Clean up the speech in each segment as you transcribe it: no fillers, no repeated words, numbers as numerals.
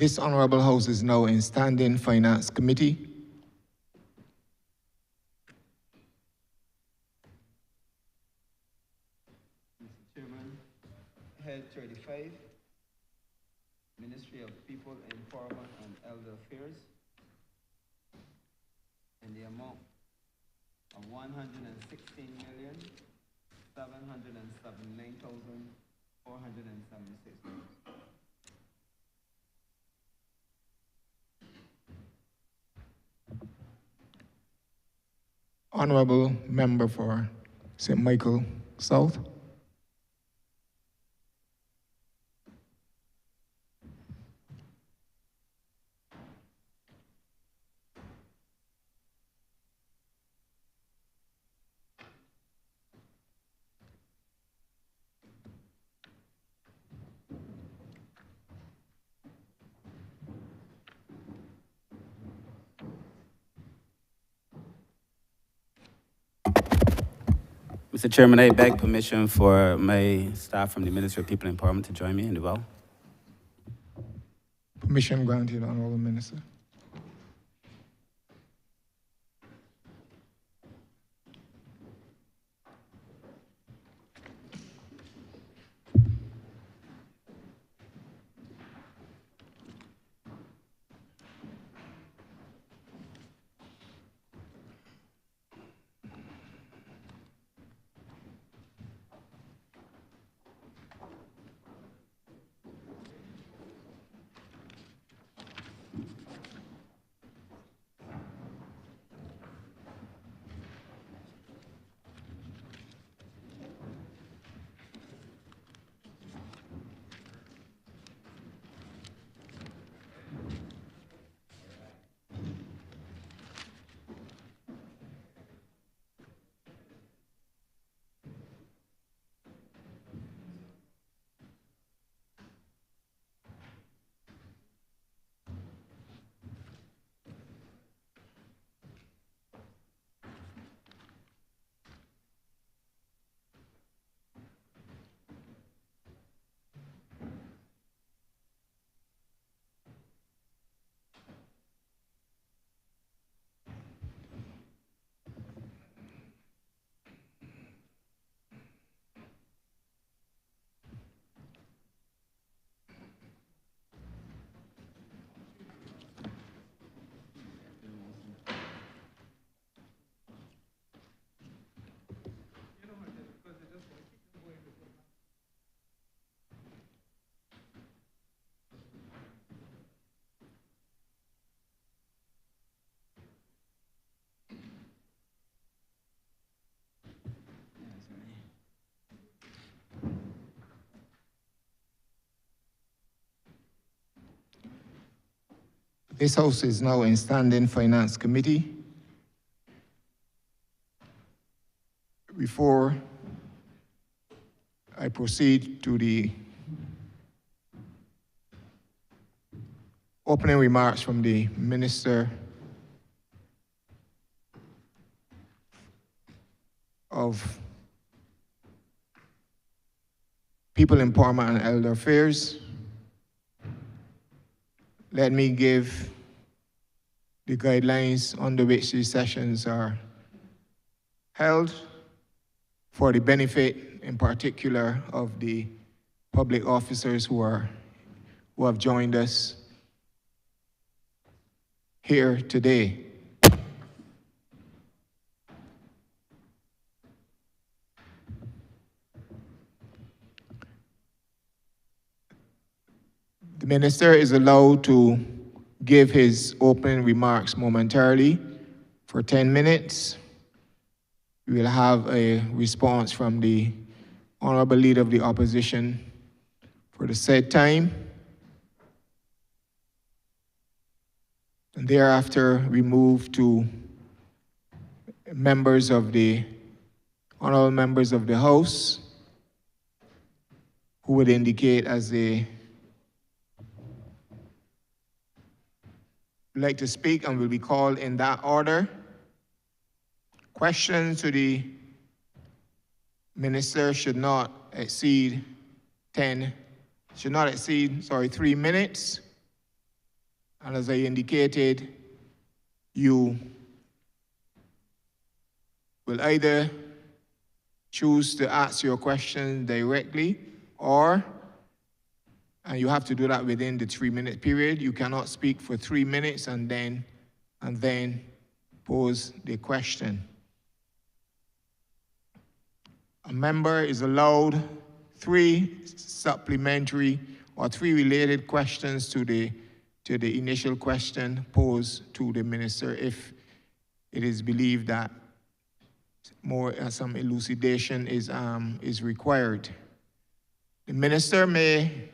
This Honourable House is now in Standing Finance Committee. Mr. Chairman, Head 35, Ministry of People, Empowerment and Elder Affairs, in the amount of 116,779,476. Honourable Member for St. Michael South. Mr. Chairman, I beg permission for my staff from the Ministry of People Empowerment to join me in the vow. Permission granted, Honourable Minister. This House is now in Standing Finance Committee. Before I proceed to the opening remarks from the Minister of People Empowerment and Elder Affairs, let me give the guidelines under which these sessions are held for the benefit, in particular, of the public officers who have joined us here today. The Minister is allowed to give his opening remarks momentarily for 10 minutes. We will have a response from the Honourable Leader of the Opposition for the said time. And thereafter, we move to honourable members of the House who would indicate as they like to speak and will be called in that order. Questions to the Minister should not exceed 3 minutes. And as I indicated, you will either choose to ask your question directly, or, and you have to do that within the 3-minute period. You cannot speak for 3 minutes and then pose the question. A member is allowed 3 supplementary or 3 related questions to the initial question posed to the minister if it is believed that some elucidation is required. The minister may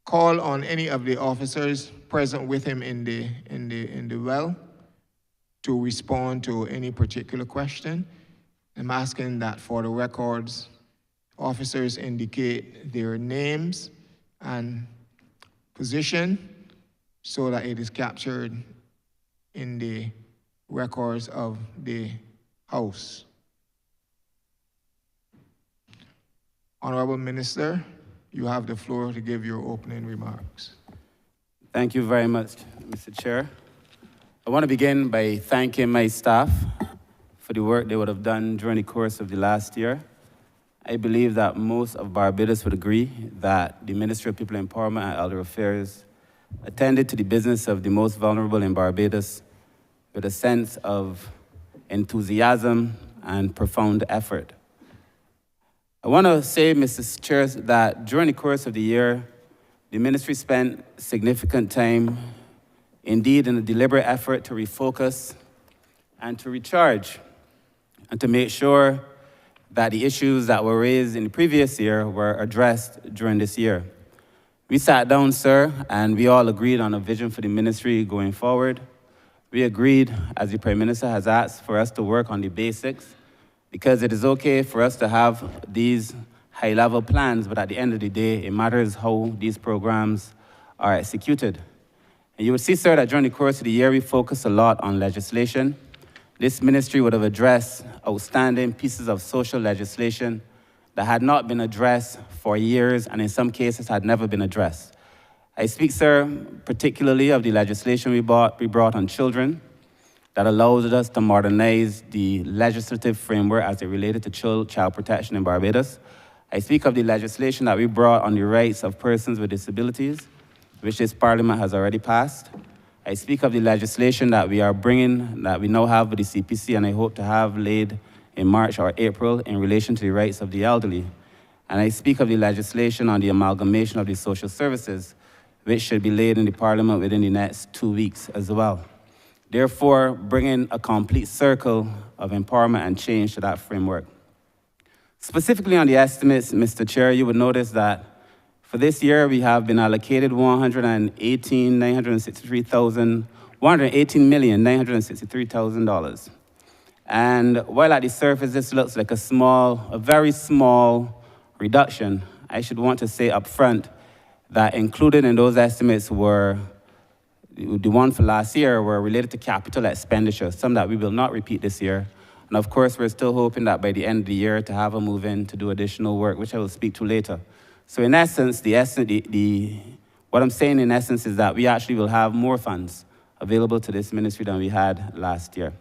call on any of the officers present with him in the well to respond to any particular question. I'm asking that for the records, officers indicate their names and position so that it is captured in the records of the House. Honorable Minister, you have the floor to give your opening remarks. Thank you very much, Mr. Chair. I want to begin by thanking my staff for the work they would have done during the course of the last year. I believe that most of Barbados would agree that the Ministry of People Empowerment and Elder Affairs attended to the business of the most vulnerable in Barbados with a sense of enthusiasm and profound effort. I want to say, Mr. Chair, that during the course of the year, the ministry spent significant time, indeed, in a deliberate effort to refocus and to recharge and to make sure that the issues that were raised in the previous year were addressed during this year. We sat down, sir, and we all agreed on a vision for the ministry going forward. We agreed, as the Prime Minister has asked, for us to work on the basics, because it is okay for us to have these high-level plans, but at the end of the day, it matters how these programs are executed. And you will see, sir, that during the course of the year, we focused a lot on legislation. This ministry would have addressed outstanding pieces of social legislation that had not been addressed for years, and in some cases had never been addressed. I speak, sir, particularly of the legislation we brought on children that allows us to modernize the legislative framework as it related to child protection in Barbados. I speak of the legislation that we brought on the rights of persons with disabilities, which this Parliament has already passed. I speak of the legislation that we are bringing, that we now have with the CPC, and I hope to have laid in March or April in relation to the rights of the elderly. And I speak of the legislation on the amalgamation of the social services, which should be laid in the Parliament within the next 2 weeks as well. Therefore, bringing a complete circle of empowerment and change to that framework. Specifically on the estimates, Mr. Chair, you would notice that for this year, we have been allocated $118,963,000. And while at the surface, this looks like a very small reduction, I should want to say up front that included in those estimates were, the one for last year were related to capital expenditure, some that we will not repeat this year. And of course, we're still hoping that by the end of the year to have a move in to do additional work, which I will speak to later. So in essence, what I'm saying in essence is that we actually will have more funds available to this ministry than we had last year.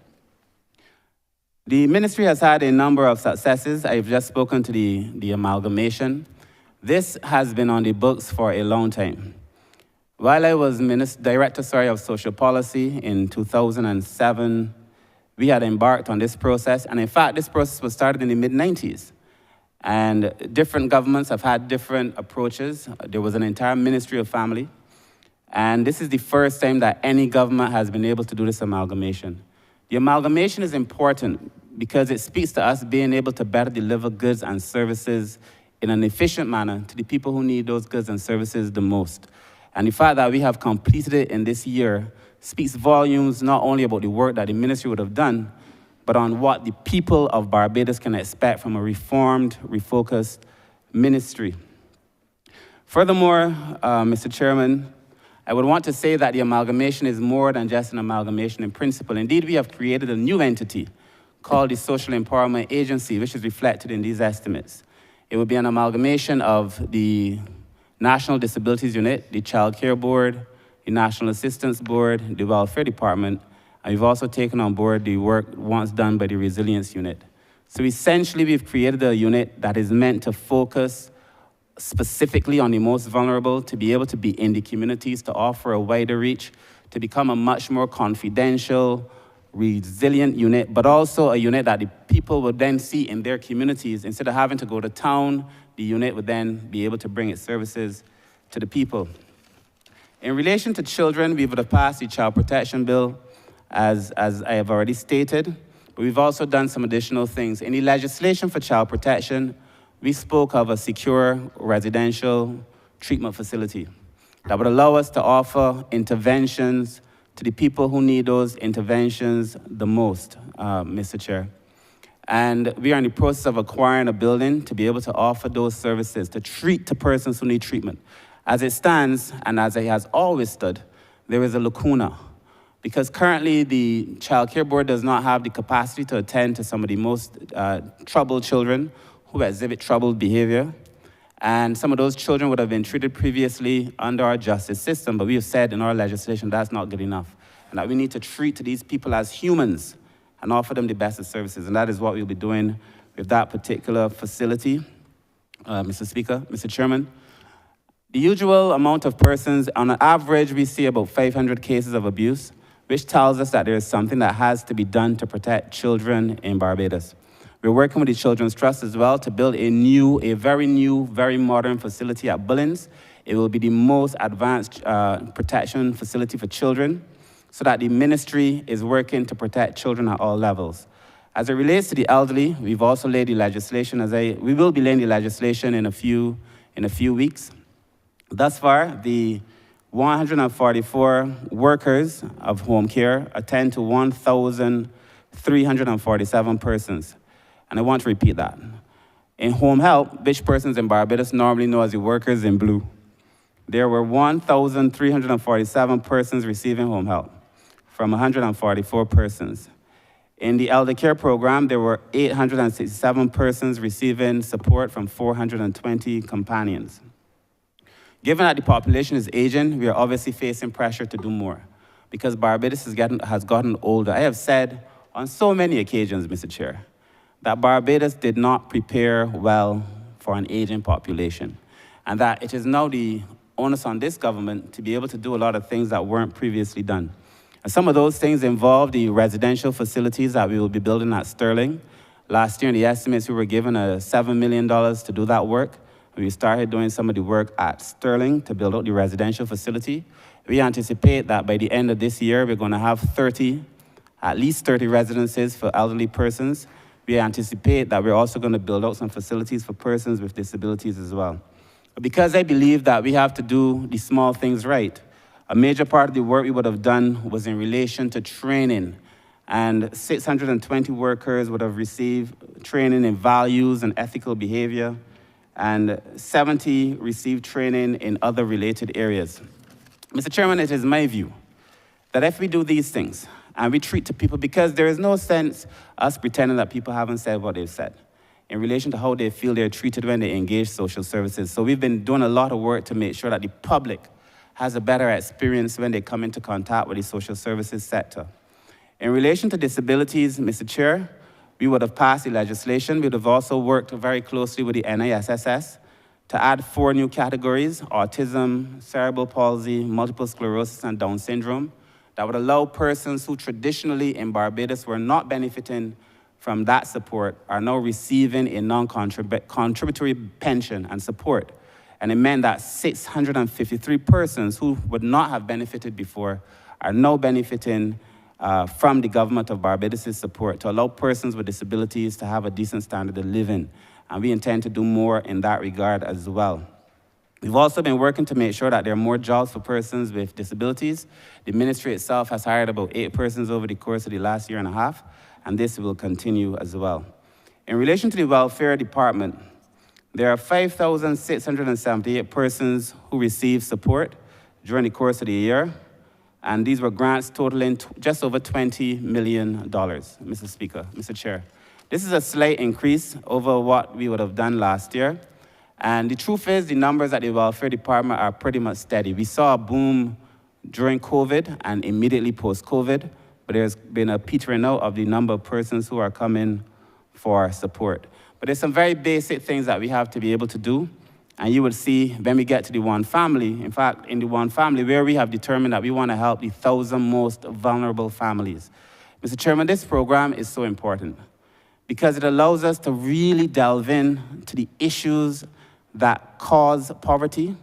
The ministry has had a number of successes. I've just spoken to the amalgamation. This has been on the books for a long time. While I was Director of Social Policy in 2007, we had embarked on this process, and in fact, this process was started in the mid-90s. And different governments have had different approaches. There was an entire Ministry of Family, and this is the first time that any government has been able to do this amalgamation. The amalgamation is important because it speaks to us being able to better deliver goods and services in an efficient manner to the people who need those goods and services the most. And the fact that we have completed it in this year speaks volumes not only about the work that the ministry would have done, but on what the people of Barbados can expect from a reformed, refocused ministry. Furthermore, Mr. Chairman, I would want to say that the amalgamation is more than just an amalgamation in principle. Indeed, we have created a new entity called the Social Empowerment Agency, which is reflected in these estimates. It would be an amalgamation of the National Disabilities Unit, the Child Care Board, the National Assistance Board, the Welfare Department, and we've also taken on board the work once done by the Resilience Unit. So essentially, we've created a unit that is meant to focus specifically on the most vulnerable, to be able to be in the communities, to offer a wider reach, to become a much more confidential, resilient unit, but also a unit that the people would then see in their communities. Instead of having to go to town, the unit would then be able to bring its services to the people. In relation to children, we would have passed the Child Protection Bill, as I have already stated, but we've also done some additional things. In the legislation for child protection, we spoke of a secure residential treatment facility that would allow us to offer interventions to the people who need those interventions the most, Mr. Chair. And we are in the process of acquiring a building to be able to offer those services, to treat to persons who need treatment. As it stands, and as it has always stood, there is a lacuna. Because currently the Child Care Board does not have the capacity to attend to some of the most troubled children who exhibit troubled behavior. And some of those children would have been treated previously under our justice system, but we have said in our legislation that's not good enough, and that we need to treat these people as humans and offer them the best of services. And that is what we'll be doing with that particular facility. Mr. Speaker, Mr. Chairman, the usual amount of persons, on an average, we see about 500 cases of abuse, which tells us that there is something that has to be done to protect children in Barbados. We're working with the Children's Trust as well to build a very new, very modern facility at Bullins. It will be the most advanced protection facility for children, so that the ministry is working to protect children at all levels. As it relates to the elderly, we've also laid the legislation, we will be laying the legislation in a few weeks. Thus far, the 144 workers of home care attend to 1,347 persons. And I want to repeat that. In home help, which persons in Barbados normally know as the workers in blue, there were 1,347 persons receiving home help from 144 persons. In the elder care program, there were 867 persons receiving support from 420 companions. Given that the population is aging, we are obviously facing pressure to do more because Barbados has gotten older. I have said on so many occasions, Mr. Chair, that Barbados did not prepare well for an aging population, and that it is now the onus on this government to be able to do a lot of things that weren't previously done. And some of those things involve the residential facilities that we will be building at Sterling. Last year, in the estimates, we were given $7 million to do that work. We started doing some of the work at Sterling to build out the residential facility. We anticipate that by the end of this year, we're going to have at least 30 residences for elderly persons. We anticipate that we're also going to build out some facilities for persons with disabilities as well. But because I believe that we have to do the small things right, a major part of the work we would have done was in relation to training, and 620 workers would have received training in values and ethical behavior, and 70 received training in other related areas. Mr. Chairman, it is my view that if we do these things, and we treat to people, because there is no sense us pretending that people haven't said what they've said in relation to how they feel they're treated when they engage social services. So we've been doing a lot of work to make sure that the public has a better experience when they come into contact with the social services sector. In relation to disabilities, Mr. Chair, we would have passed the legislation. We would have also worked very closely with the NISSS to add 4 new categories: autism, cerebral palsy, multiple sclerosis, and Down syndrome, that would allow persons who traditionally in Barbados were not benefiting from that support are now receiving a non-contributory pension and support. And it meant that 653 persons who would not have benefited before are now benefiting from the government of Barbados' support to allow persons with disabilities to have a decent standard of living. And we intend to do more in that regard as well. We've also been working to make sure that there are more jobs for persons with disabilities. The ministry itself has hired about 8 persons over the course of the last year and a half, and this will continue as well. In relation to the welfare department, there are 5,678 persons who received support during the course of the year, and these were grants totaling just over $20 million, Mr. Speaker, Mr. Chair. This is a slight increase over what we would have done last year. And the truth is, the numbers at the welfare department are pretty much steady. We saw a boom during COVID and immediately post-COVID, but there's been a petering out of the number of persons who are coming for support. But there's some very basic things that we have to be able to do, and you will see when we get to the One Family, in fact, in the One Family, where we have determined that we want to help the 1,000 most vulnerable families. Mr. Chairman, this program is so important because it allows us to really delve in to the issues that cause poverty,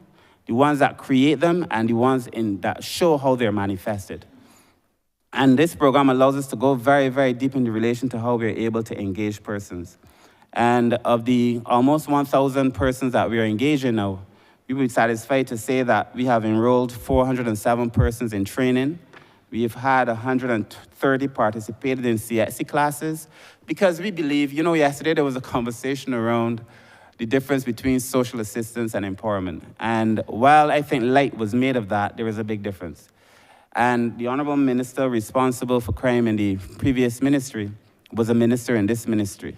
the ones that create them, and the ones that show how they're manifested. And this program allows us to go very, very deep in relation to how we're able to engage persons. And of the almost 1,000 persons that we are engaging now, we will be satisfied to say that we have enrolled 407 persons in training. We've had 130 participated in CXC classes because we believe, yesterday there was a conversation around the difference between social assistance and empowerment. And while I think light was made of that, there is a big difference. And the Honourable Minister responsible for crime in the previous ministry was a minister in this ministry.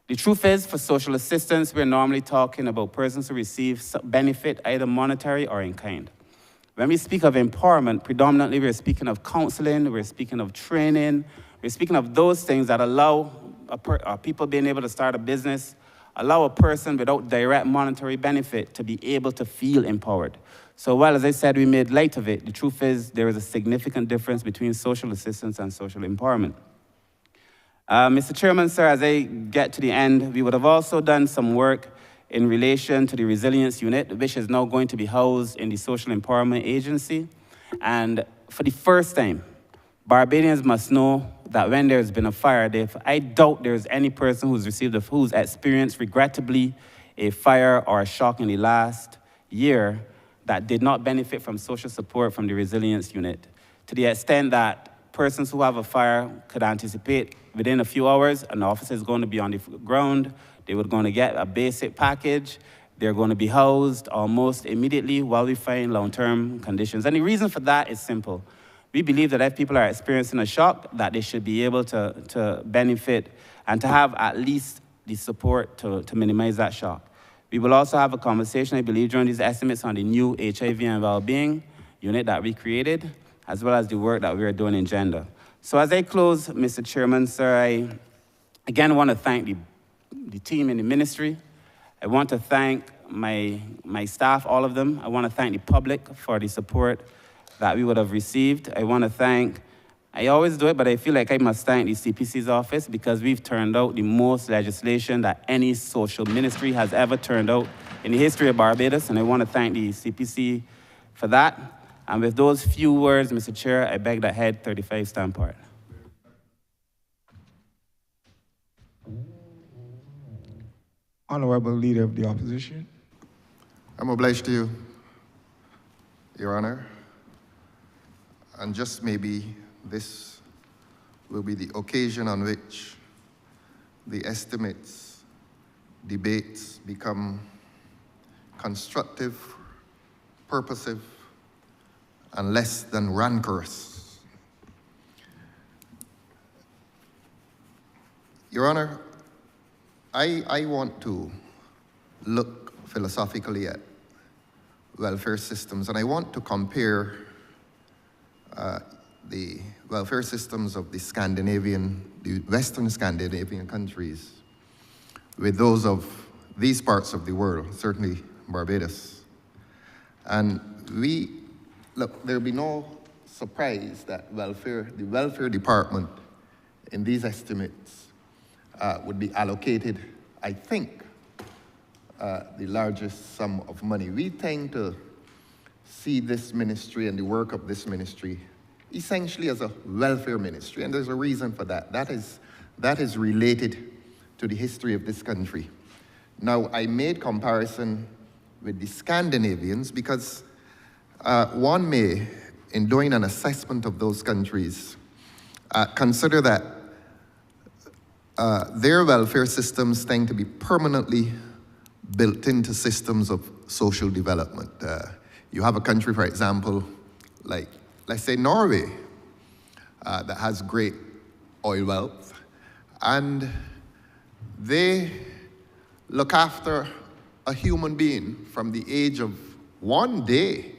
The truth is, for social assistance, we're normally talking about persons who receive benefit, either monetary or in kind. When we speak of empowerment, predominantly we're speaking of counseling, we're speaking of training, we're speaking of those things that allow people being able to start a business, allow a person without direct monetary benefit to be able to feel empowered. So while, as I said, we made light of it, the truth is there is a significant difference between social assistance and social empowerment. Mr. Chairman, sir, as I get to the end, we would have also done some work in relation to the resilience unit, which is now going to be housed in the Social Empowerment Agency. And for the first time, Barbadians must know that when there's been a fire, I doubt there's any person who's experienced, regrettably, a fire or a shock in the last year that did not benefit from social support from the resilience unit, to the extent that persons who have a fire could anticipate within a few hours, an officer is going to be on the ground, they were going to get a basic package, they're going to be housed almost immediately while we find long-term conditions. And the reason for that is simple. We believe that if people are experiencing a shock, that they should be able to benefit and to have at least the support to minimize that shock. We will also have a conversation, I believe, during these estimates on the new HIV and well-being unit that we created, as well as the work that we are doing in gender. So as I close, Mr. Chairman, sir, I again want to thank the team in the ministry. I want to thank my staff, all of them. I want to thank the public for the support that we would have received. I want to thank, I always do it, but I feel like I must thank the CPC's office because we've turned out the most legislation that any social ministry has ever turned out in the history of Barbados, and I want to thank the CPC for that. And with those few words, Mr. Chair, I beg that Head 35 stand part. Honourable Leader of the Opposition. I'm obliged to you, Your Honor. And just maybe this will be the occasion on which the estimates, debates become constructive, purposive, and less than rancorous. Your Honor, I want to look philosophically at welfare systems, and I want to compare the welfare systems of the Western Scandinavian countries with those of these parts of the world, certainly Barbados. And look, there'll be no surprise that the welfare department in these estimates would be allocated, I think, the largest sum of money. We tend to see this ministry and the work of this ministry essentially as a welfare ministry, and there's a reason for that. That is related to the history of this country. Now, I made comparison with the Scandinavians because one may, in doing an assessment of those countries, consider that their welfare systems tend to be permanently built into systems of social development. You have a country, for example, like, let's say Norway, that has great oil wealth, and they look after a human being from the age of 1 day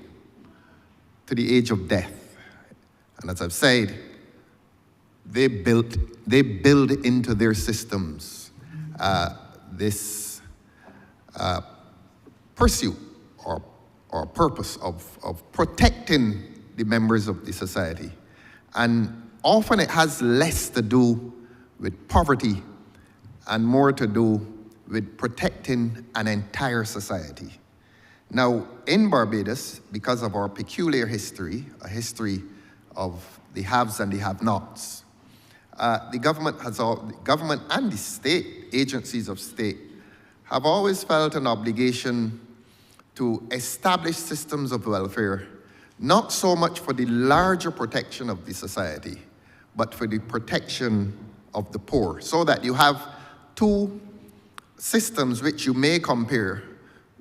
to the age of death. And as I've said, they build into their systems this pursuit or purpose of protecting the members of the society. And often it has less to do with poverty and more to do with protecting an entire society. Now, in Barbados, because of our peculiar history, a history of the haves and the have-nots, the government and the state, agencies of state, have always felt an obligation to establish systems of welfare, not so much for the larger protection of the society, but for the protection of the poor, so that you have two systems which you may compare,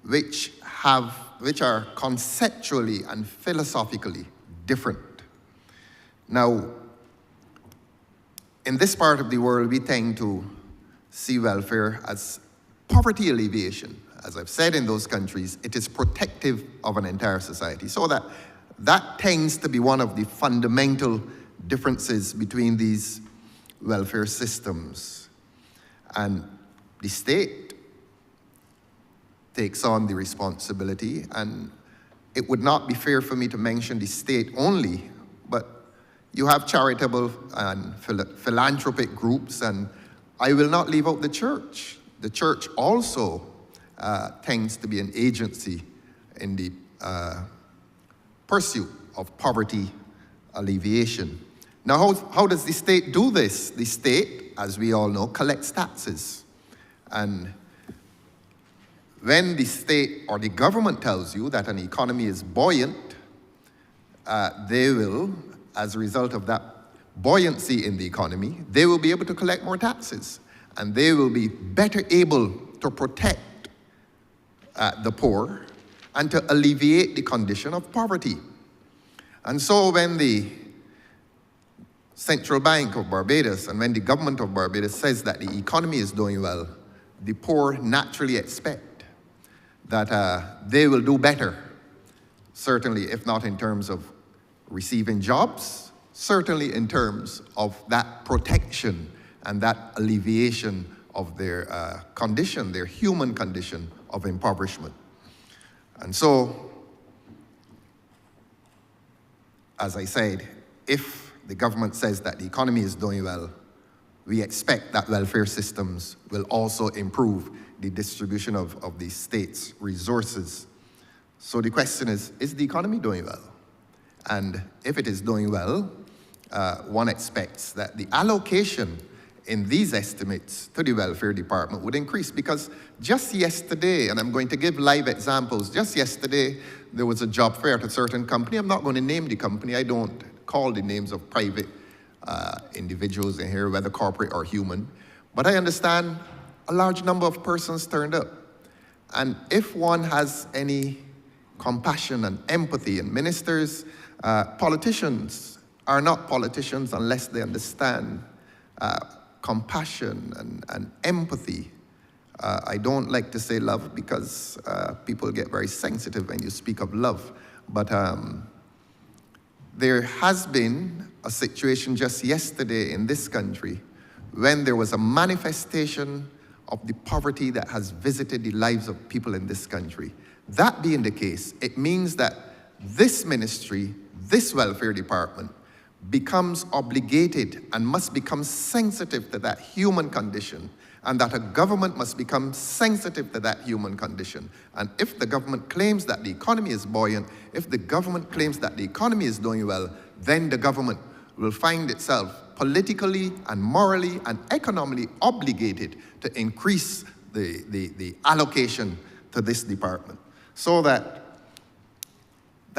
which are conceptually and philosophically different. Now, in this part of the world, we tend to see welfare as poverty alleviation. As I've said, in those countries, it is protective of an entire society. So that tends to be one of the fundamental differences between these welfare systems. And the state takes on the responsibility, and it would not be fair for me to mention the state only, but you have charitable and philanthropic groups, and I will not leave out the church. The church also tends to be an agency in the pursuit of poverty alleviation. Now, how does the state do this? The state, as we all know, collects taxes. And when the state or the government tells you that an economy is buoyant, they will, as a result of that buoyancy in the economy, they will be able to collect more taxes. And they will be better able to protect the poor and to alleviate the condition of poverty. And so when the Central Bank of Barbados and when the government of Barbados says that the economy is doing well, the poor naturally expect that they will do better, certainly if not in terms of receiving jobs, certainly in terms of that protection and that alleviation of their condition, their human condition of impoverishment. And so, as I said, if the government says that the economy is doing well, we expect that welfare systems will also improve the distribution of the state's resources. So the question is the economy doing well? And if it is doing well, one expects that the allocation in these estimates to the welfare department would increase, because just yesterday, and I'm going to give live examples, just yesterday there was a job fair at a certain company. I'm not going to name the company. I don't call the names of private individuals in here, whether corporate or human, but I understand a large number of persons turned up. And if one has any compassion and empathy, and ministers, politicians are not politicians unless they understand compassion and empathy. I don't like to say love because people get very sensitive when you speak of love. But there has been a situation just yesterday in this country when there was a manifestation of the poverty that has visited the lives of people in this country. That being the case, it means that this ministry, this welfare department, becomes obligated and must become sensitive to that human condition, and that a government must become sensitive to that human condition. And if the government claims that the economy is buoyant, if the government claims that the economy is doing well, then the government will find itself politically and morally and economically obligated to increase the allocation to this department. So that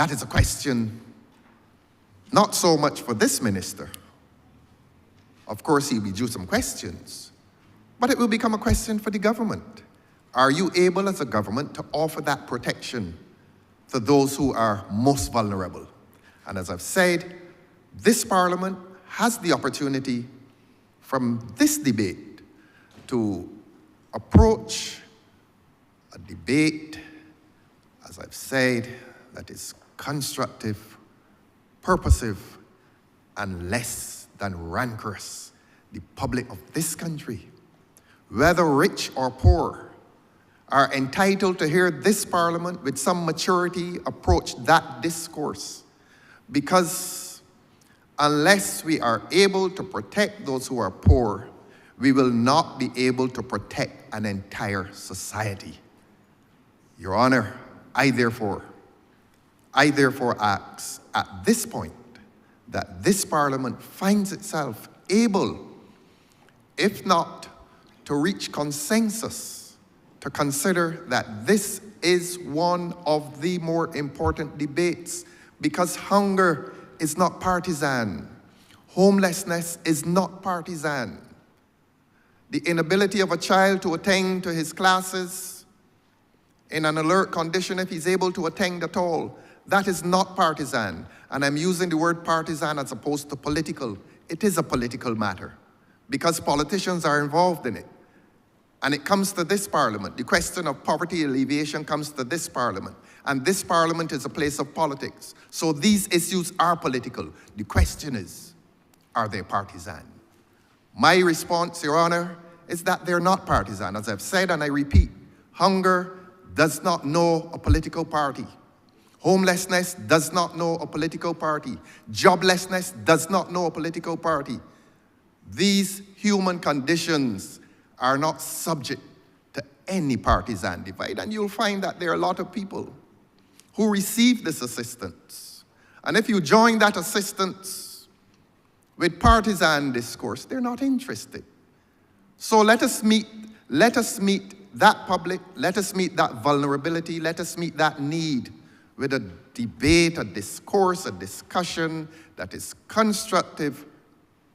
is a question not so much for this minister. Of course, he'll be due some questions, but it will become a question for the government. Are you able as a government to offer that protection to those who are most vulnerable? And as I've said, this Parliament has the opportunity from this debate to approach a debate, as I've said, that is constructive, purposive, and less than rancorous. The public of this country, whether rich or poor, are entitled to hear this Parliament with some maturity approach that discourse, because unless we are able to protect those who are poor, we will not be able to protect an entire society. Your Honor, I therefore ask at this point that this Parliament finds itself able, if not to reach consensus, to consider that this is one of the more important debates, because hunger is not partisan. Homelessness is not partisan. The inability of a child to attend to his classes in an alert condition, if he's able to attend at all, that is not partisan. And I'm using the word partisan as opposed to political. It is a political matter because politicians are involved in it. And it comes to this Parliament. The question of poverty alleviation comes to this Parliament. And this Parliament is a place of politics. So these issues are political. The question is, are they partisan? My response, Your Honor, is that they're not partisan. As I've said and I repeat, hunger does not know a political party. Homelessness does not know a political party. Joblessness does not know a political party. These human conditions are not subject to any partisan divide. And you'll find that there are a lot of people who receive this assistance. And if you join that assistance with partisan discourse, they're not interested. So let us meet that public, let us meet that vulnerability, let us meet that need with a debate, a discourse, a discussion that is constructive,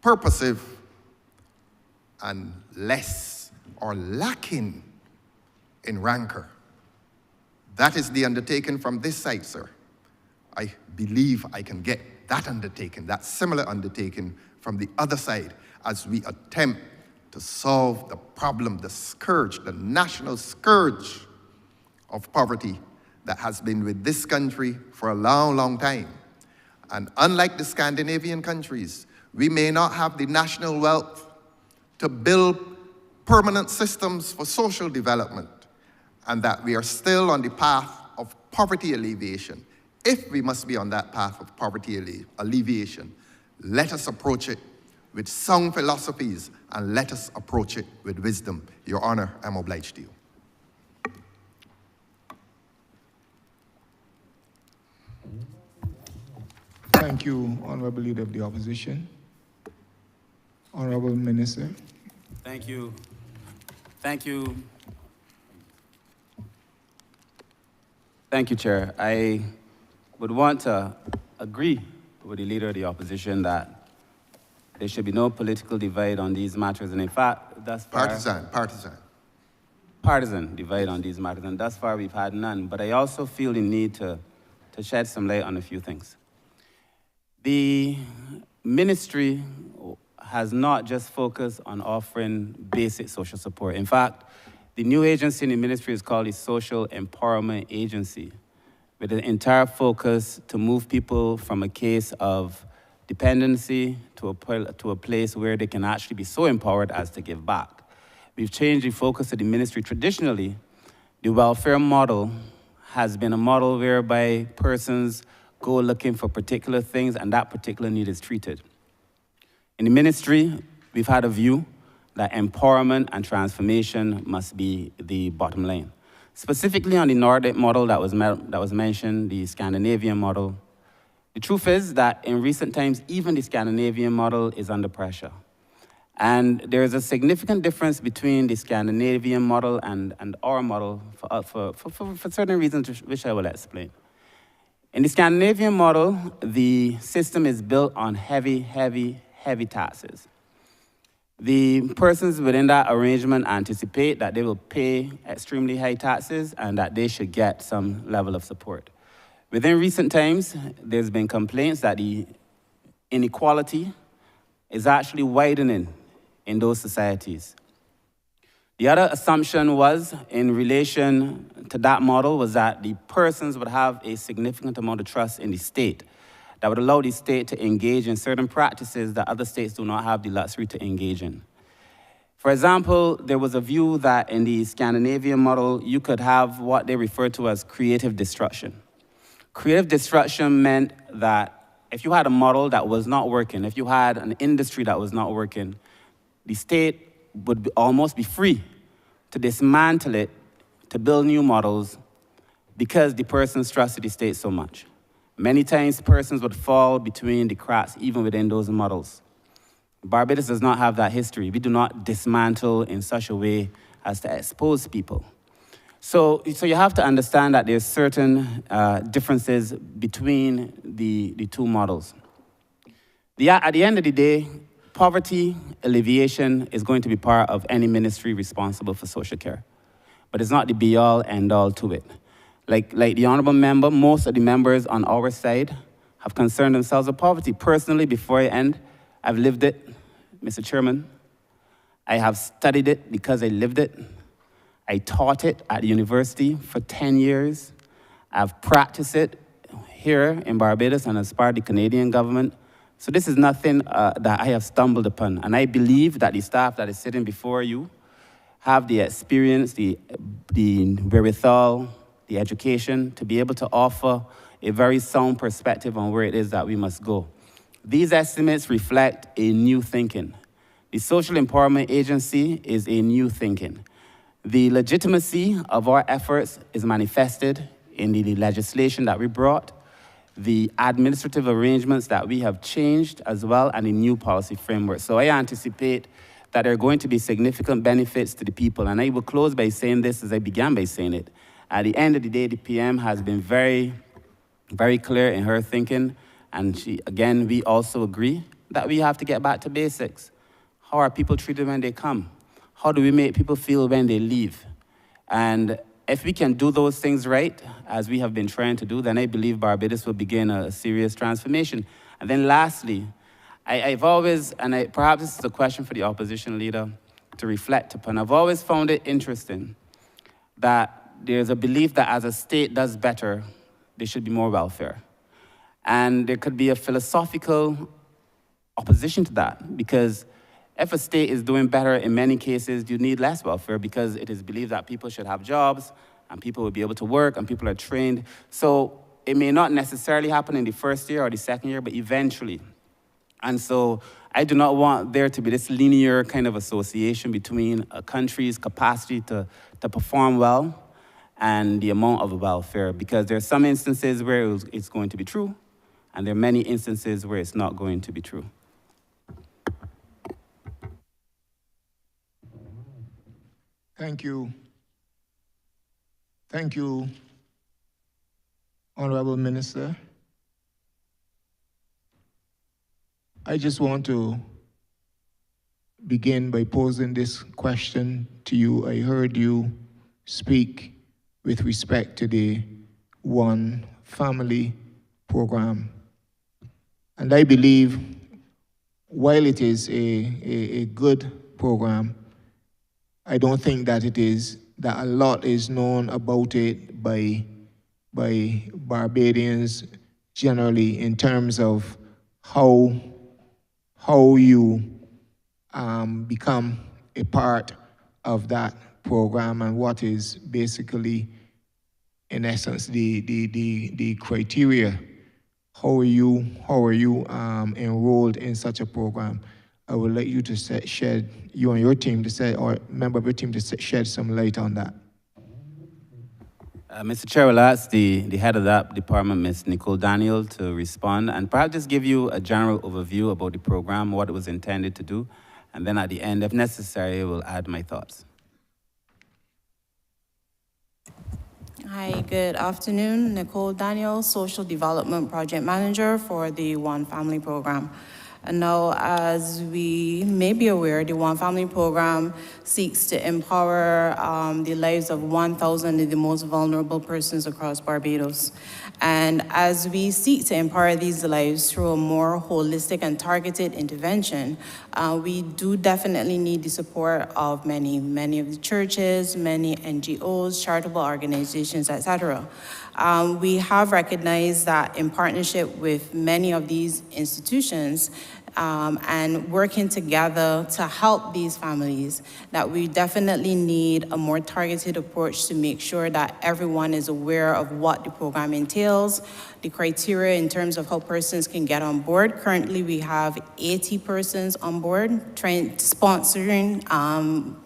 purposive, and less or lacking in rancor. That is the undertaking from this side, sir. I believe I can get that undertaking, that similar undertaking from the other side as we attempt to solve the problem, the scourge, the national scourge of poverty that has been with this country for a long, long time. And unlike the Scandinavian countries, we may not have the national wealth to build permanent systems for social development, and that we are still on the path of poverty alleviation. If we must be on that path of poverty alleviation, let us approach it with sound philosophies and let us approach it with wisdom. Your Honor, I'm obliged to you. Thank you, Honourable Leader of the Opposition. Honourable Minister. Thank you. Thank you. Thank you, Chair. I would want to agree with the Leader of the Opposition that there should be no political divide on these matters. And in fact, thus far... Partisan divide on these matters. And thus far, we've had none. But I also feel the need to shed some light on a few things. The ministry has not just focused on offering basic social support. In fact, the new agency in the ministry is called the Social Empowerment Agency, with an entire focus to move people from a case of dependency to a place where they can actually be so empowered as to give back. We've changed the focus of the ministry. Traditionally, the welfare model has been a model whereby persons go looking for particular things and that particular need is treated. In the ministry, we've had a view that empowerment and transformation must be the bottom line. Specifically on the Nordic model that was mentioned, the Scandinavian model, the truth is that in recent times, even the Scandinavian model is under pressure. And there is a significant difference between the Scandinavian model and our model for certain reasons which I will explain. In the Scandinavian model, the system is built on heavy taxes. The persons within that arrangement anticipate that they will pay extremely high taxes and that they should get some level of support. Within recent times, there's been complaints that the inequality is actually widening in those societies. The other assumption was, in relation to that model, was that the persons would have a significant amount of trust in the state, that would allow the state to engage in certain practices that other states do not have the luxury to engage in. For example, there was a view that in the Scandinavian model, you could have what they refer to as creative destruction. Creative destruction meant that if you had a model that was not working, if you had an industry that was not working, the state would almost be free to dismantle it, to build new models, because the persons trusted the state so much. Many times, persons would fall between the cracks, even within those models. Barbados does not have that history. We do not dismantle in such a way as to expose people. So you have to understand that there's certain differences between the two models. At the end of the day, poverty alleviation is going to be part of any ministry responsible for social care. But it's not the be-all, end-all to it. Like the Honourable Member, most of the members on our side have concerned themselves with poverty. Personally, before I end, I've lived it, Mr. Chairman. I have studied it because I lived it. I taught it at the university for 10 years. I've practiced it here in Barbados and as part of the Canadian government. So this is nothing that I have stumbled upon. And I believe that the staff that is sitting before you have the experience, the wherewithal, the education to be able to offer a very sound perspective on where it is that we must go. These estimates reflect a new thinking. The Social Empowerment Agency is a new thinking. The legitimacy of our efforts is manifested in the legislation that we brought, the administrative arrangements that we have changed as well, and the new policy framework. So I anticipate that there are going to be significant benefits to the people. And I will close by saying this as I began by saying it. At the end of the day, the PM has been very, very clear in her thinking. And again, we also agree that we have to get back to basics. How are people treated when they come? How do we make people feel when they leave? And if we can do those things right, as we have been trying to do, then I believe Barbados will begin a serious transformation. And then lastly, I've always, and perhaps this is a question for the opposition leader to reflect upon, I've always found it interesting that there's a belief that as a state does better, there should be more welfare. And there could be a philosophical opposition to that, because if a state is doing better, in many cases, you need less welfare because it is believed that people should have jobs and people will be able to work and people are trained. So it may not necessarily happen in the first year or the second year, but eventually. And so I do not want there to be this linear kind of association between a country's capacity to perform well and the amount of welfare, because there are some instances where it's going to be true, and there are many instances where it's not going to be true. Thank you. Thank you, Honourable Minister. I just want to begin by posing this question to you. I heard you speak with respect to the One Family program. And I believe, while it is a good program, I don't think that that a lot is known about it by Barbadians generally in terms of how you become a part of that program and what is basically, in essence, the criteria. How are you enrolled in such a program? I would like you to shed, you and your team to say, or member of your team to shed some light on that. Mr. Chair, will ask the head of that department, Ms. Nicole Daniel, to respond and perhaps just give you a general overview about the program, what it was intended to do, and then at the end, if necessary, I will add my thoughts. Hi, good afternoon. Nicole Daniel, Social Development Project Manager for the One Family Program. And now, as we may be aware, the One Family Program seeks to empower the lives of 1,000 of the most vulnerable persons across Barbados. And as we seek to empower these lives through a more holistic and targeted intervention, we do definitely need the support of many of the churches, many NGOs, charitable organizations, etc. We have recognized that in partnership with many of these institutions, and working together to help these families, that we definitely need a more targeted approach to make sure that everyone is aware of what the program entails, the criteria in terms of how persons can get on board. Currently, we have 80 persons on board, sponsoring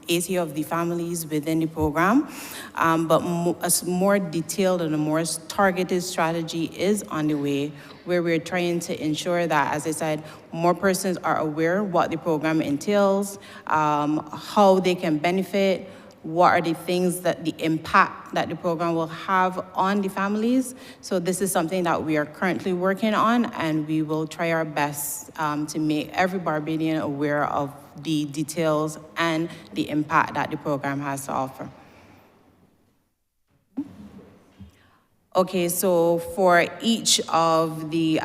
80 of the families within the program. But a more detailed and a more targeted strategy is on the way, where we're trying to ensure that, as I said, more persons are aware what the program entails, how they can benefit, what are the things that the impact that the program will have on the families. So this is something that we are currently working on, and we will try our best to make every Barbadian aware of the details and the impact that the program has to offer. Okay, so for each of the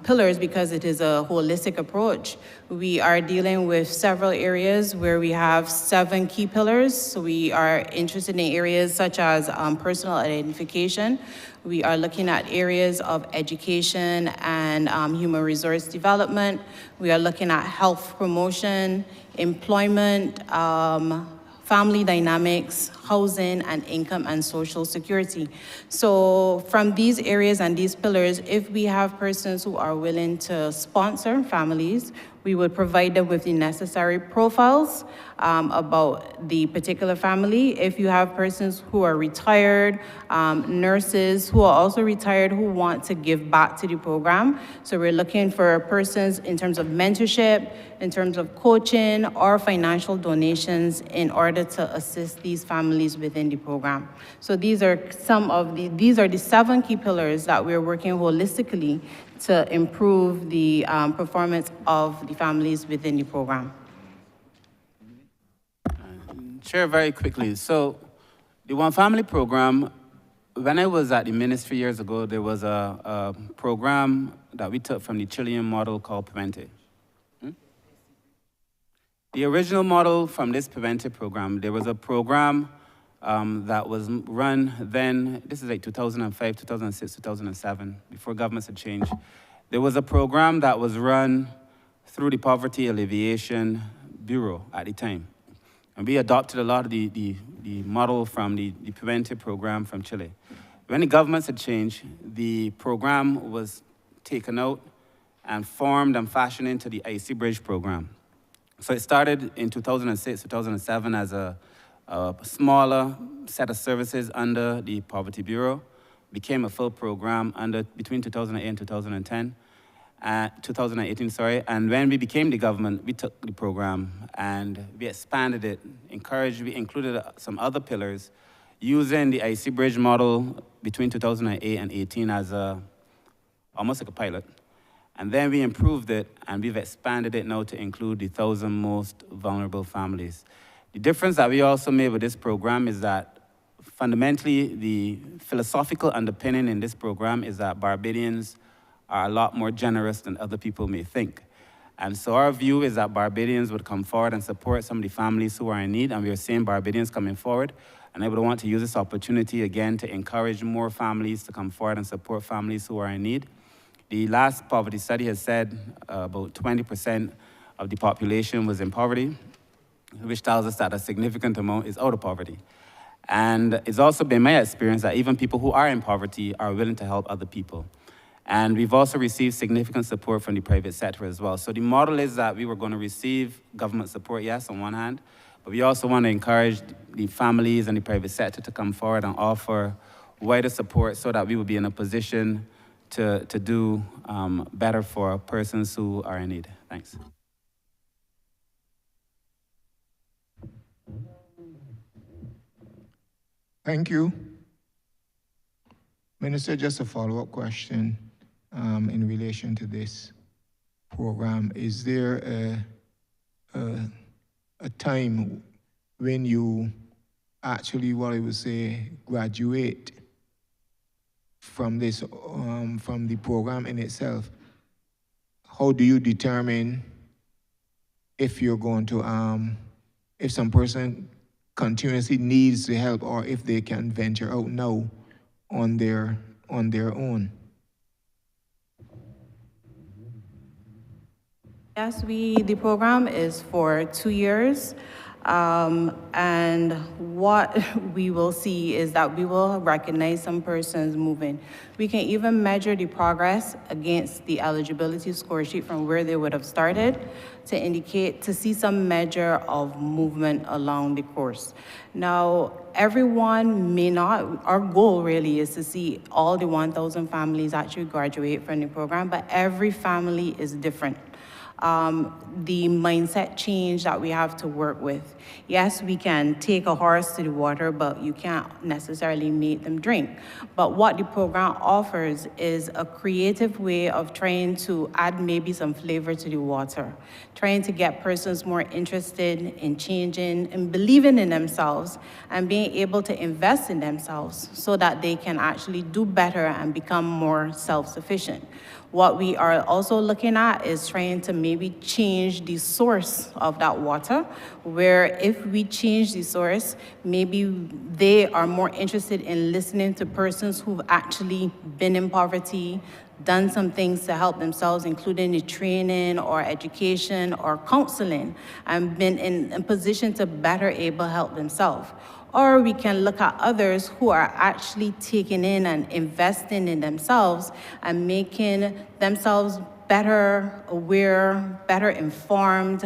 pillars, because it is a holistic approach, we are dealing with several areas where we have 7 key pillars. So we are interested in areas such as personal identification. We are looking at areas of education and human resource development. We are looking at health promotion, employment, family dynamics, housing, and income and social security. So from these areas and these pillars, if we have persons who are willing to sponsor families, we would provide them with the necessary profiles about the particular family. If you have persons who are retired, nurses who are also retired who want to give back to the program. So we're looking for persons in terms of mentorship, in terms of coaching, or financial donations in order to assist these families within the program. So these are the 7 key pillars that we're working holistically to improve the performance of the families within the program. Chair, very quickly. So the One Family program, when I was at the ministry years ago, there was a program that we took from the Chilean model called Prevente. The original model from this Prevente program, there was a program that was run then, this is like 2005, 2006, 2007, before governments had changed. There was a program that was run through the Poverty Alleviation Bureau at the time. And we adopted a lot of the model from the Prevente program from Chile. When the governments had changed, the program was taken out and formed and fashioned into the IC Bridge program. So it started in 2006, 2007 as a smaller set of services under the Poverty Bureau, became a full program between 2008 and 2018, sorry. And when we became the government, we took the program and we expanded it, we included some other pillars using the IC Bridge model between 2008 and 2018 as almost like a pilot. And then we improved it, and we've expanded it now to include the 1,000 most vulnerable families. The difference that we also made with this program is that fundamentally the philosophical underpinning in this program is that Barbadians are a lot more generous than other people may think. And so our view is that Barbadians would come forward and support some of the families who are in need, and we are seeing Barbadians coming forward. And I would want to use this opportunity again to encourage more families to come forward and support families who are in need. The last poverty study has said about 20% of the population was in poverty, which tells us that a significant amount is out of poverty. And it's also been my experience that even people who are in poverty are willing to help other people. And we've also received significant support from the private sector as well. So the model is that we were going to receive government support, yes, on one hand, but we also want to encourage the families and the private sector to come forward and offer wider support so that we will be in a position to do better for persons who are in need. Thanks. Thank you. Minister, just a follow-up question in relation to this program. Is there a time when you actually, what I would say, graduate from this, from the program in itself? How do you determine if you're going to, if some person continuously needs the help or if they can venture out now on their own. Yes, the program is for 2 years. And what we will see is that we will recognize some persons moving. We can even measure the progress against the eligibility score sheet from where they would have started to see some measure of movement along the course. Now, everyone may not, our goal really is to see all the 1,000 families actually graduate from the program, but every family is different. The mindset change that we have to work with. Yes, we can take a horse to the water, but you can't necessarily make them drink. But what the program offers is a creative way of trying to add maybe some flavor to the water, trying to get persons more interested in changing and believing in themselves and being able to invest in themselves so that they can actually do better and become more self-sufficient. What we are also looking at is trying to maybe change the source of that water, where if we change the source, maybe they are more interested in listening to persons who've actually been in poverty, done some things to help themselves, including the training or education or counseling, and been in a position to better able help themselves. Or we can look at others who are actually taking in and investing in themselves and making themselves better aware, better informed,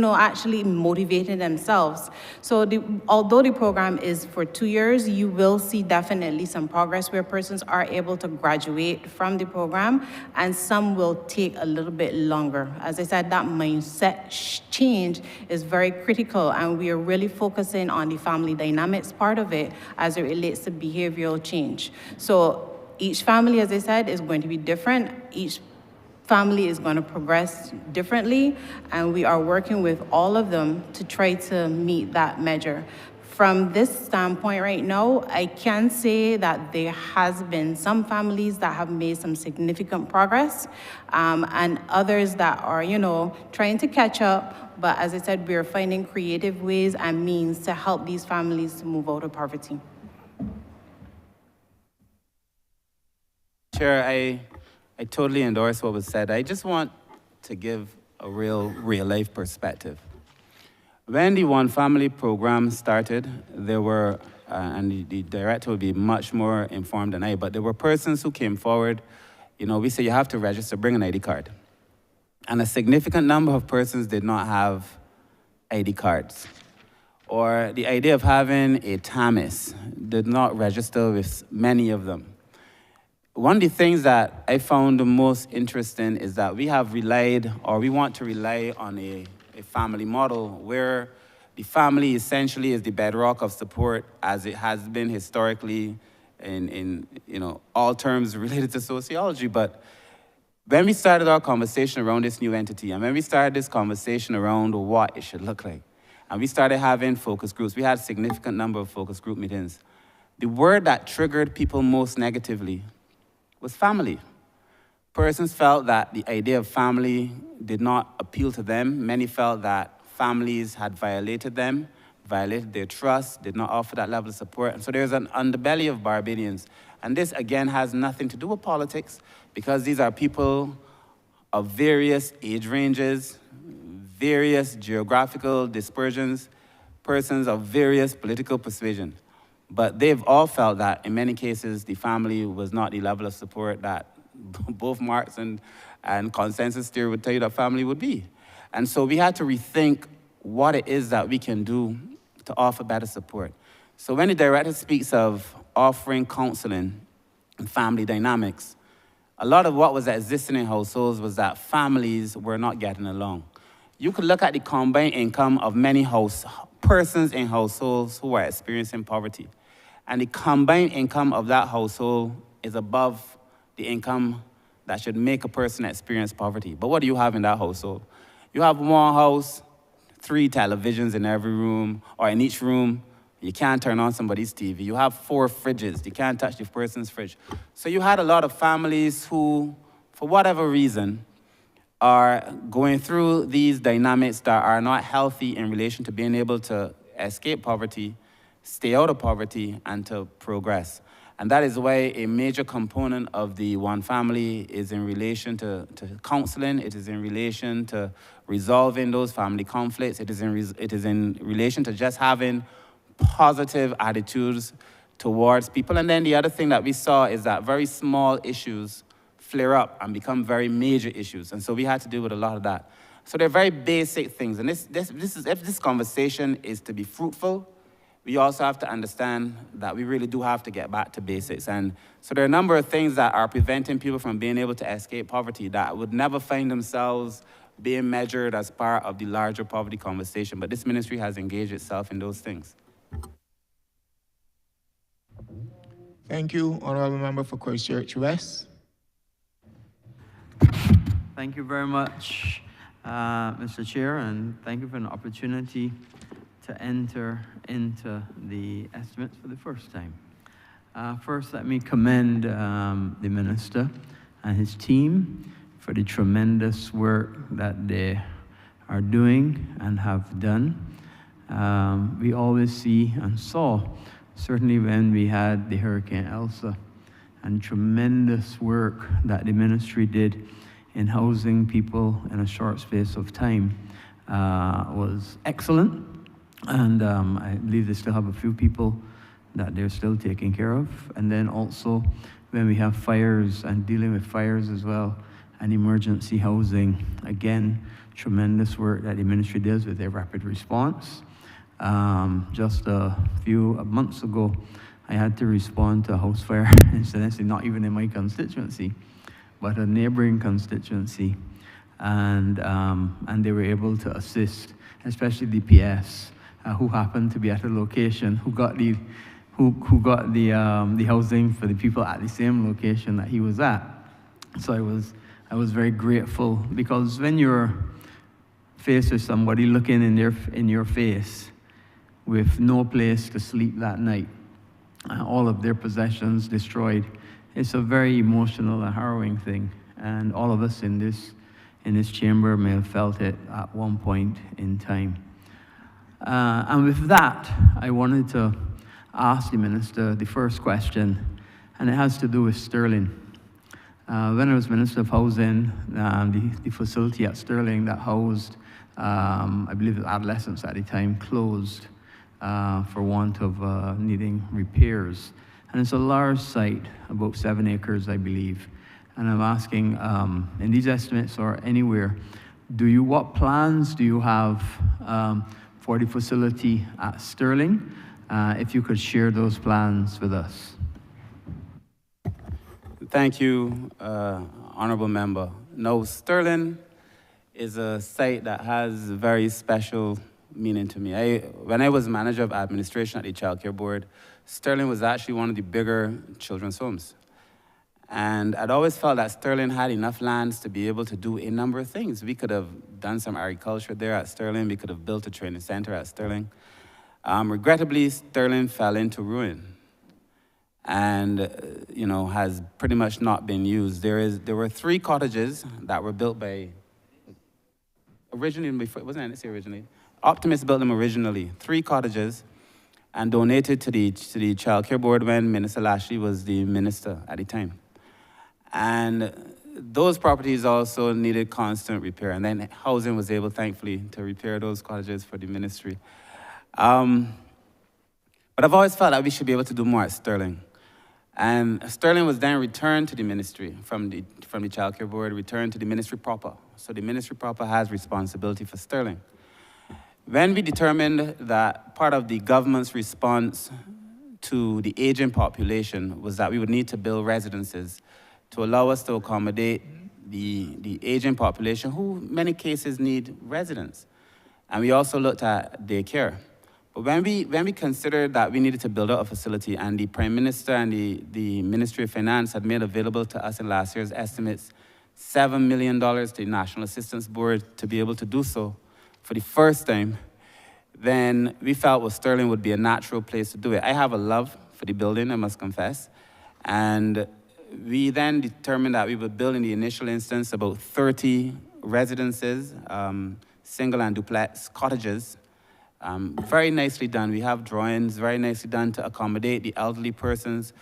actually motivating themselves. So although the program is for 2 years, you will see definitely some progress where persons are able to graduate from the program, and some will take a little bit longer. As I said, that mindset change is very critical, and we are really focusing on the family dynamics part of it as it relates to behavioral change. So each family, as I said, is going to be different. Each family is going to progress differently, and we are working with all of them to try to meet that measure. From this standpoint right now, I can say that there has been some families that have made some significant progress, and others that are, trying to catch up. But as I said, we're finding creative ways and means to help these families to move out of poverty. Chair, I totally endorse what was said. I just want to give a real life perspective. When the One Family program started, there were, and the director will be much more informed than I, but there were persons who came forward. We say you have to register, bring an ID card. And a significant number of persons did not have ID cards. Or the idea of having a TAMIS did not register with many of them. One of the things that I found the most interesting is that we have relied, or we want to rely on a family model where the family essentially is the bedrock of support, as it has been historically in all terms related to sociology. But when we started our conversation around this new entity, and when we started this conversation around what it should look like, and we started having focus groups, we had a significant number of focus group meetings. The word that triggered people most negatively was family. Persons felt that the idea of family did not appeal to them. Many felt that families had violated them, violated their trust, did not offer that level of support. And so there's an underbelly of Barbadians. And this, again, has nothing to do with politics, because these are people of various age ranges, various geographical dispersions, persons of various political persuasion. But they've all felt that, in many cases, the family was not the level of support that both Marx and consensus theory would tell you that family would be. And so we had to rethink what it is that we can do to offer better support. So when the director speaks of offering counseling and family dynamics, a lot of what was existing in households was that families were not getting along. You could look at the combined income of many persons in households who are experiencing poverty. And the combined income of that household is above the income that should make a person experience poverty. But what do you have in that household? You have one house, 3 televisions in every room, or in each room. You can't turn on somebody's TV. You have 4 fridges. You can't touch the person's fridge. So you had a lot of families who, for whatever reason, are going through these dynamics that are not healthy in relation to being able to escape poverty, stay out of poverty, and to progress. And that is why a major component of the One Family is in relation to counseling, it is in relation to resolving those family conflicts, it is in relation to just having positive attitudes towards people. And then the other thing that we saw is that very small issues flare up and become very major issues. And so we had to deal with a lot of that. So they're very basic things. And if this conversation is to be fruitful, we also have to understand that we really do have to get back to basics. And so there are a number of things that are preventing people from being able to escape poverty that would never find themselves being measured as part of the larger poverty conversation. But this ministry has engaged itself in those things. Thank you, Honourable Member for Christchurch West. Thank you very much, Mr. Chair, and thank you for an opportunity to enter into the estimates for the first time. First, let me commend the Minister and his team for the tremendous work that they are doing and have done. We always see and saw, certainly when we had the Hurricane Elsa, and tremendous work that the ministry did in housing people in a short space of time was excellent. And I believe they still have a few people that they're still taking care of. And then also when we have fires and dealing with fires as well, and emergency housing, again, tremendous work that the ministry does with their rapid response. Just a few months ago, I had to respond to a house fire, incidentally not even in my constituency, but a neighboring constituency. And they were able to assist, especially DPS, who happened to be at a location, who got the housing for the people at the same location that he was at. So I was very grateful, because when you're faced with somebody looking in your face with no place to sleep that night, all of their possessions destroyed, it's a very emotional and harrowing thing. And all of us in this chamber may have felt it at one point in time. And with that, I wanted to ask the Minister the first question, and it has to do with Sterling. When I was Minister of Housing, the facility at Sterling that housed, I believe, adolescents at the time, closed for want of needing repairs. And it's a large site, about 7 acres, I believe. And I'm asking, in these estimates or anywhere, what plans do you have for the facility at Sterling? If you could share those plans with us. Thank you, Honourable Member. No, Sterling is a site that has very special meaning to me. When I was manager of administration at the Child Care Board, Sterling was actually one of the bigger children's homes. And I'd always felt that Sterling had enough lands to be able to do a number of things. We could have done some agriculture there at Sterling. We could have built a training center at Sterling. Regrettably, Sterling fell into ruin and has pretty much not been used. There were 3 cottages that were built by, originally, wasn't it originally? Optimus built them originally, 3 cottages, and donated to the Child Care Board when Minister Lashley was the minister at the time. And those properties also needed constant repair, and then housing was able, thankfully, to repair those cottages for the ministry. But I've always felt that we should be able to do more at Sterling. And Sterling was then returned to the ministry from the Child Care Board, returned to the ministry proper. So the ministry proper has responsibility for Sterling. When we determined that part of the government's response to the aging population was that we would need to build residences to allow us to accommodate the aging population, who in many cases need residents. And we also looked at daycare. But when we considered that we needed to build out a facility, and the Prime Minister and the Ministry of Finance had made available to us in last year's estimates $7 million to the National Assistance Board to be able to do so for the first time, then we felt Sterling would be a natural place to do it. I have a love for the building, I must confess. And we then determined that we would build in the initial instance about 30 residences, single and duplex cottages. Very nicely done. We have drawings very nicely done to accommodate the elderly persons.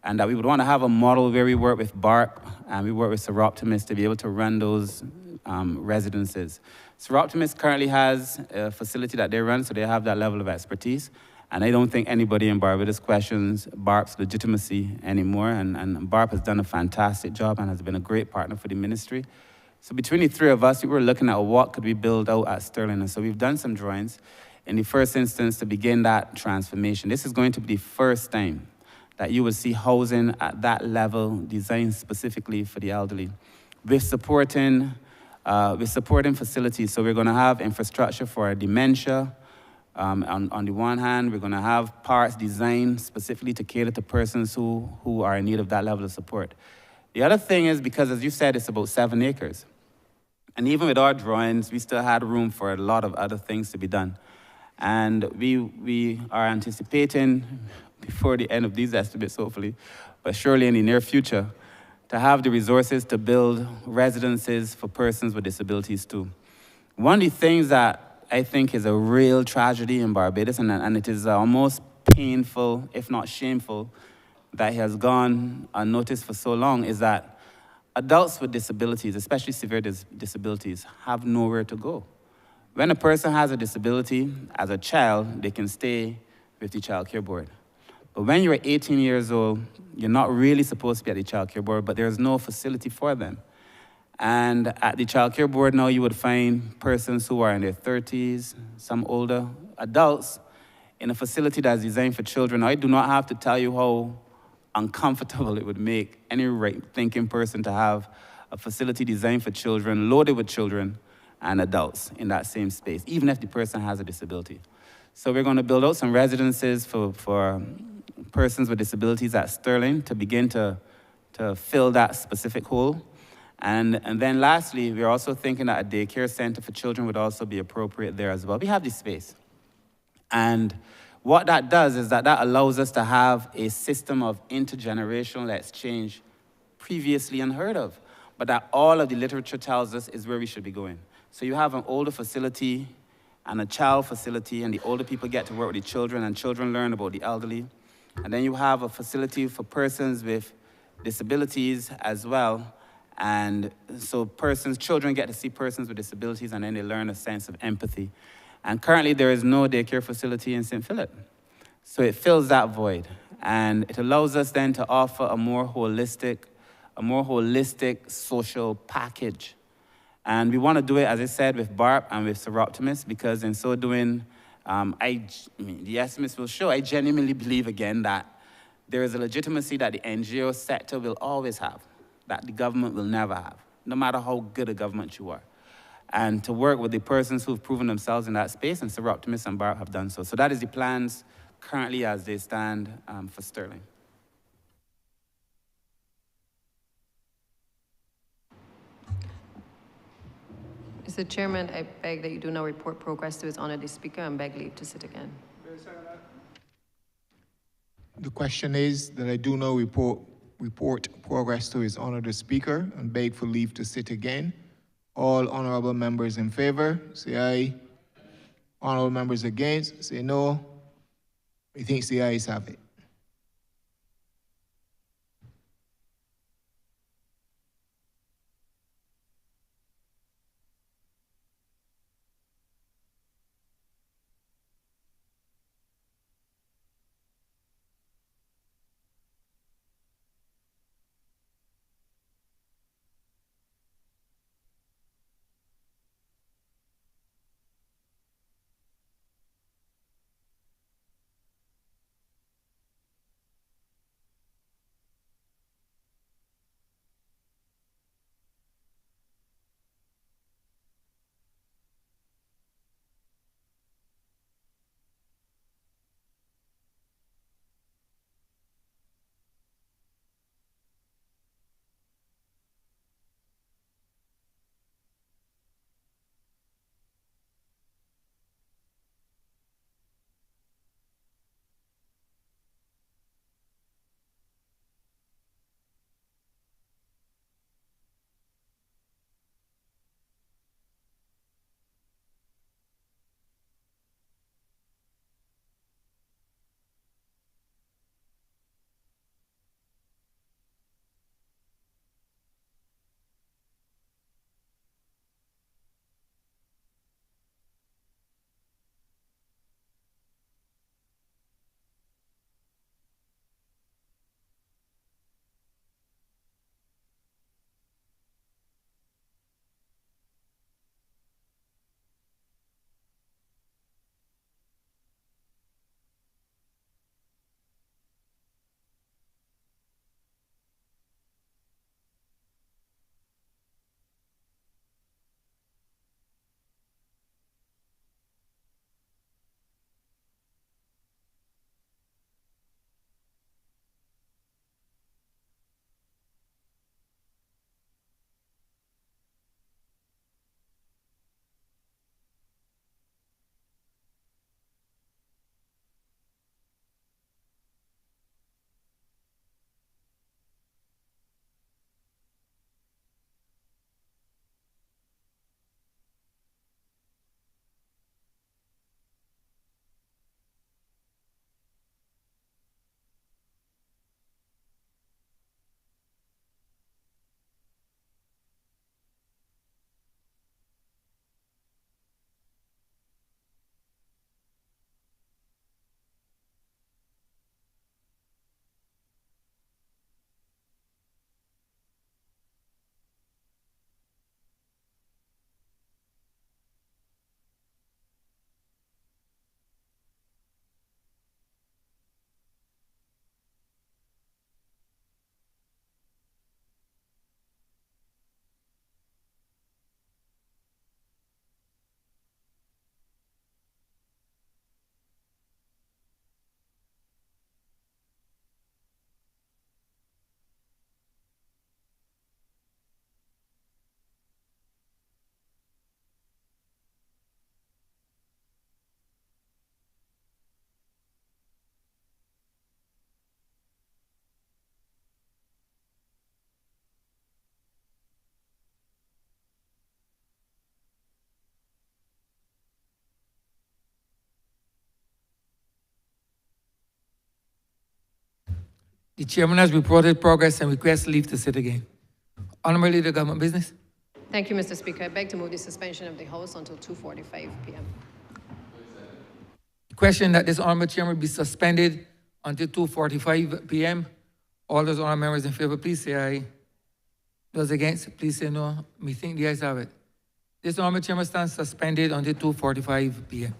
and that we would want to have a model where we work with BARP and we work with Seroptimus to be able to run those residences. Seroptimus currently has a facility that they run, so they have that level of expertise. And I don't think anybody in Barbados questions BARP's legitimacy anymore. And BARP has done a fantastic job and has been a great partner for the ministry. So between the three of us, we were looking at what could we build out at Sterling. And so we've done some drawings in the first instance to begin that transformation. This is going to be the first time that you will see housing at that level designed specifically for the elderly. We're supporting facilities. So we're going to have infrastructure for dementia. On the one hand, we're going to have parts designed specifically to cater to persons who are in need of that level of support. The other thing is, because as you said, it's about 7 acres. And even with our drawings, we still had room for a lot of other things to be done. And we are anticipating, before the end of these estimates, hopefully, but surely in the near future, to have the resources to build residences for persons with disabilities too. One of the things that I think is a real tragedy in Barbados, and it is almost painful, if not shameful, that has gone unnoticed for so long, is that adults with disabilities, especially severe disabilities, have nowhere to go. When a person has a disability, as a child, they can stay with the child care board. But when you're 18 years old, you're not really supposed to be at the child care board, but there's no facility for them. And at the child care board now, you would find persons who are in their 30s, some older adults, in a facility that's designed for children. I do not have to tell you how uncomfortable it would make any right-thinking person to have a facility designed for children, loaded with children and adults in that same space, even if the person has a disability. So we're going to build out some residences for persons with disabilities at Sterling to begin to fill that specific hole. And then lastly, we're also thinking that a daycare center for children would also be appropriate there as well. We have the space. And what that does is that allows us to have a system of intergenerational exchange previously unheard of, but that all of the literature tells us is where we should be going. So you have an older facility and a child facility, and the older people get to work with the children, and children learn about the elderly. And then you have a facility for persons with disabilities as well. And so children get to see persons with disabilities, and then they learn a sense of empathy. And currently there is no daycare facility in St. Philip. So it fills that void. And it allows us then to offer a more holistic social package. And we want to do it, as I said, with BARP and with Seroptimus, because in so doing, the estimates will show, I genuinely believe again that there is a legitimacy that the NGO sector will always have, that the government will never have, no matter how good a government you are. And to work with the persons who've proven themselves in that space, and Seroptimus and BARP have done so. So that is the plans currently as they stand for Sterling. Mr. Chairman, I beg that you do not report progress to His Honor the Speaker and beg leave to sit again. The question is that I do not report progress to His Honor the Speaker and beg for leave to sit again. All honorable members in favor, say aye. Honorable members against, say no. Methinks the ayes have it. The chairman has reported progress and requests leave to sit again. Honourable Leader, Government Business. Thank you, Mr. Speaker. I beg to move the suspension of the House until 2:45 p.m. The question that this honourable chairman be suspended until 2:45 p.m. All those honourable members in favour, please say aye. Those against, please say no. Me think the ayes have it. This honourable chairman stands suspended until 2:45 p.m.